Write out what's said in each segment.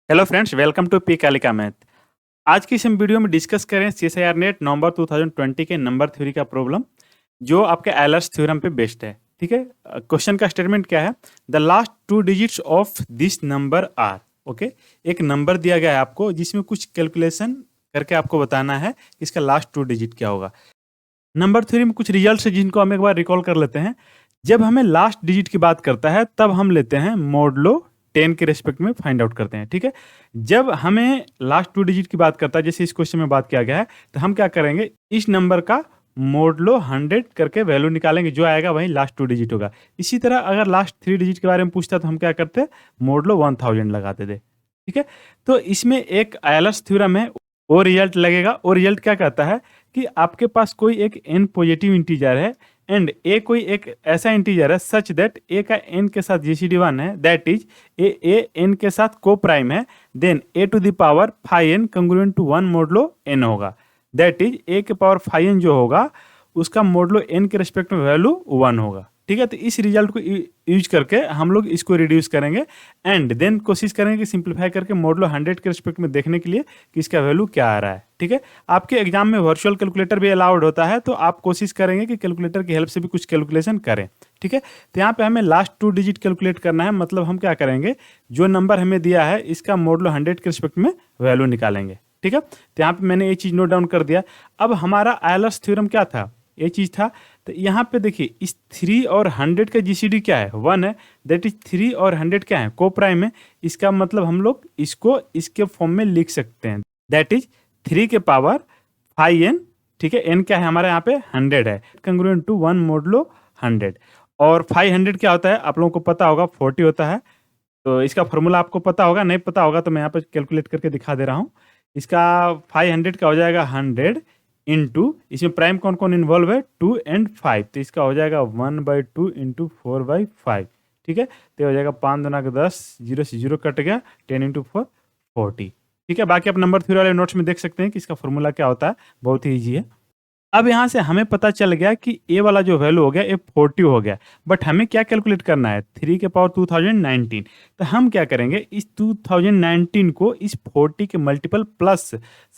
Hello friends, welcome to P Kalika math. आज की इस हम वीडियो में डिस्कस करें सीएसआईआर नेट नवंबर 2020 के नंबर थ्योरी का प्रॉब्लम जो आपके एलर्स थ्योरम पे बेस्ड है। ठीक है, क्वेश्चन का स्टेटमेंट क्या है? The last two digits of this number are. Okay, एक नंबर दिया गया है आपको जिसमें कुछ कैलकुलेशन करके आपको बताना है कि इसका लास्ट टू डिजिट क्या होगा। नंबर थ्योरी में कुछ रिजल्ट है जिनको हम एक बार रिकॉल कर लेते हैं। जब हमें लास्ट डिजिट की बात करता है तब हम लेते हैं मोडलो 10 के रेस्पेक्ट में फाइंड आउट करते हैं। ठीक है, जब हमें लास्ट टू डिजिट की बात करता है जैसे इस क्वेश्चन में बात किया गया है तो हम क्या करेंगे, इस नंबर का मोडलो 100 करके वैल्यू निकालेंगे, जो आएगा वही लास्ट टू डिजिट होगा। इसी तरह अगर लास्ट थ्री डिजिट के बारे में पूछता तो हम क्या करते, मोडलो 1000 लगाते थे। ठीक है, तो इसमें एक एलर्स थ्योरम है, वो रिजल्ट लगेगा। और रिजल्ट क्या कहता है कि आपके पास कोई एक n पॉजिटिव इंटीजर है एंड a कोई एक ऐसा इंटीजर है सच दैट a का n के साथ जीसीडी 1 है, दैट इज a n के साथ को प्राइम है, then a to the power phi n congruent to 1 modulo n होगा। दैट इज a के पावर फाइ n जो होगा उसका मोडलो n के रिस्पेक्ट में वैल्यू 1 होगा। ठीक है, तो इस रिजल्ट को यूज करके हम लोग इसको रिड्यूस करेंगे एंड देन कोशिश करेंगे कि सिंप्लीफाई करके मोडलो 100 के रिस्पेक्ट में देखने के लिए कि इसका वैल्यू क्या आ रहा है। ठीक है, आपके एग्जाम में वर्चुअल कैलकुलेटर भी अलाउड होता है, तो आप कोशिश करेंगे कि कैलकुलेटर की हेल्प से भी कुछ कैलकुलेशन करें। ठीक है, तो यहाँ पे हमें लास्ट टू डिजिट कैलकुलेट करना है, मतलब हम क्या करेंगे, जो नंबर हमें दिया है इसका मोडलो 100 के रिस्पेक्ट में वैल्यू निकालेंगे। ठीक है, तो यहाँ पे मैंने ये चीज़ नोट डाउन कर दिया। अब हमारा एलर्स थ्योरम क्या था, ये चीज़ था। तो यहाँ पे देखिए इस 3 और 100 का जीसीडी क्या है, 1 है, दैट इज 3 और 100 क्या है, को प्राइम है। इसका मतलब हम लोग इसको इसके फॉर्म में लिख सकते हैं, दैट इज 3 के पावर फाइ n। ठीक है, n क्या है हमारे यहाँ पे 100 है, कंग्रुएंट टू 1 मोडलो 100। और 500 क्या होता है आप लोगों को पता होगा, 40 होता है। तो इसका फॉर्मूला आपको पता होगा, नहीं पता होगा तो मैं यहाँ पे कैलकुलेट करके दिखा दे रहा हूँ। इसका 500 का हो जाएगा 100 इंटू, इसमें प्राइम कौन कौन इन्वॉल्व है, 2 एंड 5, तो इसका हो जाएगा 1/2 इंटू 4/5। ठीक है, तो हो जाएगा 5 दूना 10, 0 से 0 कट गया, 10 इंटू 4 40। ठीक है, बाकी आप नंबर थ्योरी वाले नोट्स में देख सकते हैं कि इसका फॉर्मूला क्या होता है, बहुत ही ईजी है। अब यहाँ से हमें पता चल गया कि ए वाला जो वैल्यू हो गया ये 40 हो गया, बट हमें क्या कैलकुलेट करना है, 3 के पावर 2019। तो हम क्या करेंगे, इस 2019 को इस 40 के मल्टीपल प्लस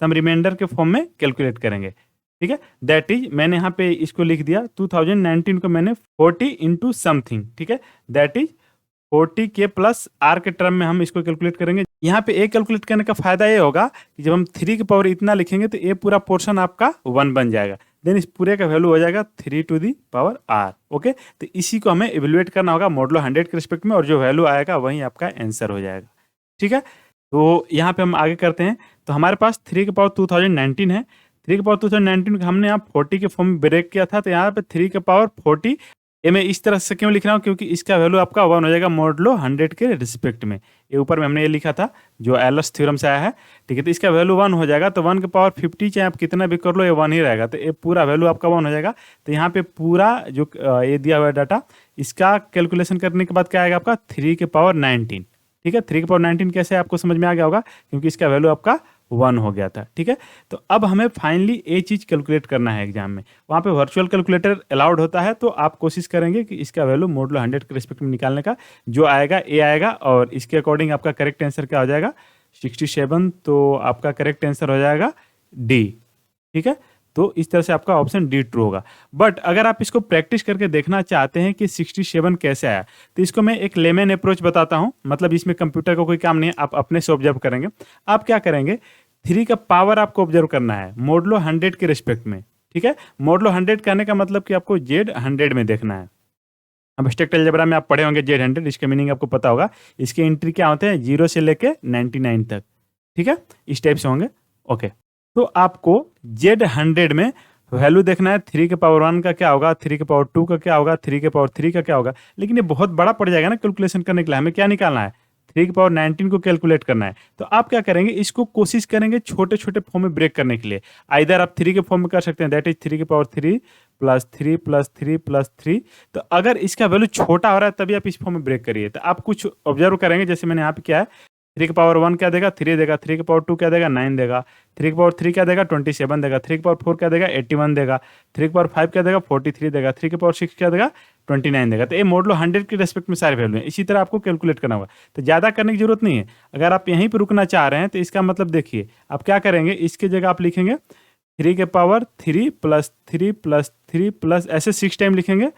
सम रिमाइंडर के फॉर्म में कैलकुलेट करेंगे। ठीक है, दैट इज मैंने यहाँ पे इसको लिख दिया, 2019 को मैंने 40 इंटू समथिंग। ठीक है, दैट इज 40 के प्लस आर के टर्म में हम इसको कैलकुलेट करेंगे। यहाँ पे ए कैलकुलेट करने का फायदा ये होगा कि जब हम 3 के पावर इतना लिखेंगे तो ए पूरा पोर्शन आपका 1 बन जाएगा, देन इस पूरे का वैल्यू हो जाएगा 3 to the power R. Okay, तो इसी को हमें इवेल्युएट करना होगा मोडलो 100 के रिस्पेक्ट में, और जो वैल्यू आएगा वही आपका आंसर हो जाएगा। ठीक है, तो यहाँ पे हम आगे करते हैं। तो हमारे पास 3 के पावर 2019 है, 3 के पावर 2019 को हमने यहाँ 40 के फॉर्म में ब्रेक किया था, तो यहाँ पे 3 के पावर 40 ये मैं इस तरह से क्यों लिख रहा हूँ, क्योंकि इसका वैल्यू आपका 1 हो जाएगा मोडलो 100 के रिस्पेक्ट में। ये ऊपर में हमने ये लिखा था जो एलर्स थ्योरम से आया है। ठीक है, तो इसका वैल्यू 1 हो जाएगा, तो 1 के पावर 50 चाहे आप कितना भी कर लो ये 1 ही रहेगा, तो ये पूरा वैल्यू आपका 1 हो जाएगा। तो यहाँ पे पूरा जो ये दिया हुआ है डाटा, इसका कैलकुलेशन करने के बाद क्या आएगा आपका 3 के पावर 19। ठीक है, 3 के पावर 19 कैसे आपको समझ में आ गया होगा, क्योंकि इसका वैल्यू आपका 1 हो गया था। ठीक है, तो अब हमें फाइनली ये चीज़ कैलकुलेट करना है एग्जाम में। वहाँ पे वर्चुअल कैलकुलेटर अलाउड होता है, तो आप कोशिश करेंगे कि इसका वैल्यू मोडलो 100 के रिस्पेक्ट में निकालने का, जो आएगा ए आएगा, और इसके अकॉर्डिंग आपका करेक्ट आंसर क्या हो जाएगा 67। तो आपका करेक्ट आंसर हो जाएगा डी। ठीक है, तो इस तरह से आपका ऑप्शन डी ट्रू होगा। बट अगर आप इसको प्रैक्टिस करके देखना चाहते हैं कि 67 कैसे आया, तो इसको मैं एक लेमन अप्रोच बताता हूँ, मतलब इसमें कंप्यूटर का कोई काम नहीं है, आप अपने से ऑब्जर्व करेंगे। आप क्या करेंगे, 3 का पावर आपको ऑब्जर्व करना है मोडलो 100 के रिस्पेक्ट में। ठीक है, मोडलो 100 कहने का मतलब कि आपको जेड 100 में देखना है। अब स्टैक्ड अलजेब्रा में आप पढ़े होंगे जेड 100, इसका मीनिंग आपको पता होगा। इसके एंट्री क्या होते हैं, 0 से लेके 99 तक। ठीक है, इस टाइप से होंगे। ओके, तो आपको जेड 100 में वैल्यू देखना है, 3 के पावर 1 का क्या होगा, 3 के पावर 2 का क्या होगा, 3 के पावर 3 का क्या होगा। लेकिन ये बहुत बड़ा पड़ जाएगा ना कैलकुलेशन करने के लिए, हमें क्या निकालना है, 3 के पावर 19 को कैलकुलेट करना है। तो आप क्या करेंगे, इसको कोशिश करेंगे छोटे छोटे फॉर्म में ब्रेक करने के लिए। आइदर आप 3 के फॉर्म में कर सकते हैं, दैट इज 3 के पावर 3 प्लस 3 प्लस 3 प्लस 3। तो अगर इसका वैल्यू छोटा हो रहा है तभी आप इस फॉर्म में ब्रेक करिए। तो आप कुछ ऑब्जर्व करेंगे, जैसे मैंने यहाँ पे किया है, 3 की पावर 1 क्या देगा, 3 देगा, 3 की पावर 2 क्या देगा, 9 देगा, 3 की पावर 3 क्या देगा, 27 देगा, 3 की पावर 4 क्या देगा, 81 देगा, 3 की पावर 5 क्या देगा, 43 देगा, 3 की पावर 6 क्या देगा, 29 देगा। तो ये मॉडलो 100 के रेस्पेक्ट में सारे वैल्यू हैं। इसी तरह आपको कैलकुलेट करना होगा, तो ज़्यादा करने की जरूरत नहीं है। अगर आप यहीं पर रुकना चाह रहे हैं तो इसका मतलब देखिए आप क्या करेंगे, इसके जगह आप लिखेंगे 3 के पावर 3 प्लस 3 प्लस 3 प्लस ऐसे 6 टाइम लिखेंगे,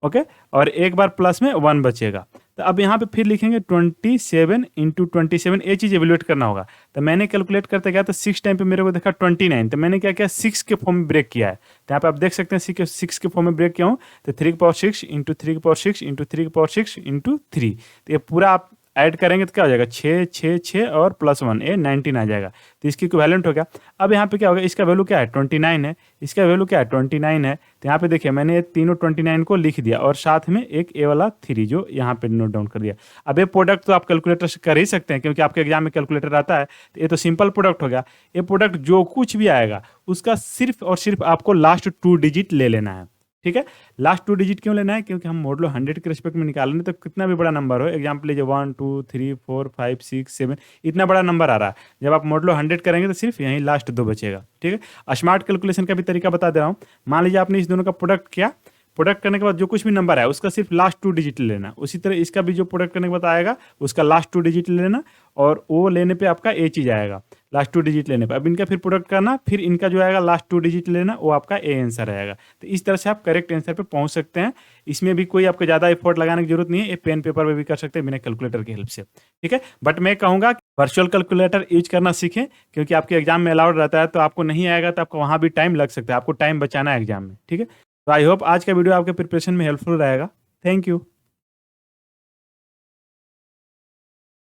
ओके, और एक बार प्लस में 1 बचेगा। तो अब यहाँ पे फिर लिखेंगे 27 इंटू 27, ये चीज़ एवेल्यूएट करना होगा। तो मैंने कैलकुलेट करते गया तो 6 टाइम पे मेरे को देखा 29, तो मैंने क्या किया 6 के फॉर्म में ब्रेक किया है। तो यहाँ पे आप देख सकते हैं 6 के फॉर्म में ब्रेक किया हूँ। तो 3 की पावर 6 इंटू 3 की पावर 6 इंटू 3 की पावर 6 इंटू 3, तो ये पूरा आप ऐड करेंगे तो क्या हो जाएगा 6 6 6 और प्लस 1 ये 19 आ जाएगा। तो इसकी इक्विवेलेंट हो गया। अब यहाँ पे क्या होगा, इसका वैल्यू क्या है 29 है, इसका वैल्यू क्या है 29 है। तो यहाँ पे देखिए मैंने ये तीनों 29 को लिख दिया और साथ में एक ए वाला 3 जो यहाँ पे नोट डाउन कर दिया। अब ये प्रोडक्ट तो आप कैलकुलेटर से कर ही सकते हैं क्योंकि आपके एग्जाम में कैलकुलेटर आता है। तो ये तो सिंपल प्रोडक्ट हो गया। ये प्रोडक्ट जो कुछ भी आएगा उसका सिर्फ और सिर्फ आपको लास्ट 2 डिजिट ले लेना है, ठीक है। लास्ट 2 डिजिट क्यों लेना है, क्योंकि हम मॉडलो 100 के रिस्पेक्ट में निकालेंगे तो कितना भी बड़ा नंबर हो, एग्जाम्पल लीजिए 1 2 3 4 5 6 7 इतना बड़ा नंबर आ रहा है, जब आप मॉडलो 100 करेंगे तो सिर्फ यहीं लास्ट 2 बचेगा, ठीक है। स्मार्ट कैलकुलेशन का भी तरीका बता दे रहा हूँ। मान लीजिए आपने इस दोनों का प्रोडक्ट किया, प्रोडक्ट करने के बाद जो कुछ भी नंबर है उसका सिर्फ लास्ट 2 डिजिट ले लेना। उसी तरह इसका भी जो प्रोडक्ट करने के बाद आएगा उसका लास्ट 2 डिजिट ले लेना, और वो लेने पे आपका ए चीज आएगा लास्ट 2 डिजिट लेने पे। अब इनका फिर प्रोडक्ट करना, फिर इनका जो आएगा लास्ट 2 डिजिट लेना, वो आपका ए आंसर आएगा। तो इस तरह से आप करेक्ट आंसर पे पहुंच सकते हैं। इसमें भी कोई आपको ज़्यादा एफर्ट लगाने की जरूरत नहीं है, ये पेन पेपर में भी कर सकते हैं बिना कैलकुलेटर की हेल्प से, ठीक है। बट मैं कहूँगा वर्चुअल कैलकुलेटर यूज करना सीखें, क्योंकि आपके एग्जाम में अलाउड रहता है। तो आपको नहीं आएगा तो आपको वहाँ भी टाइम लग सकता है, आपको टाइम बचाना है एग्जाम में, ठीक है। तो आई होप आज का वीडियो आपके प्रिपरेशन में हेल्पफुल रहेगा। Thank you.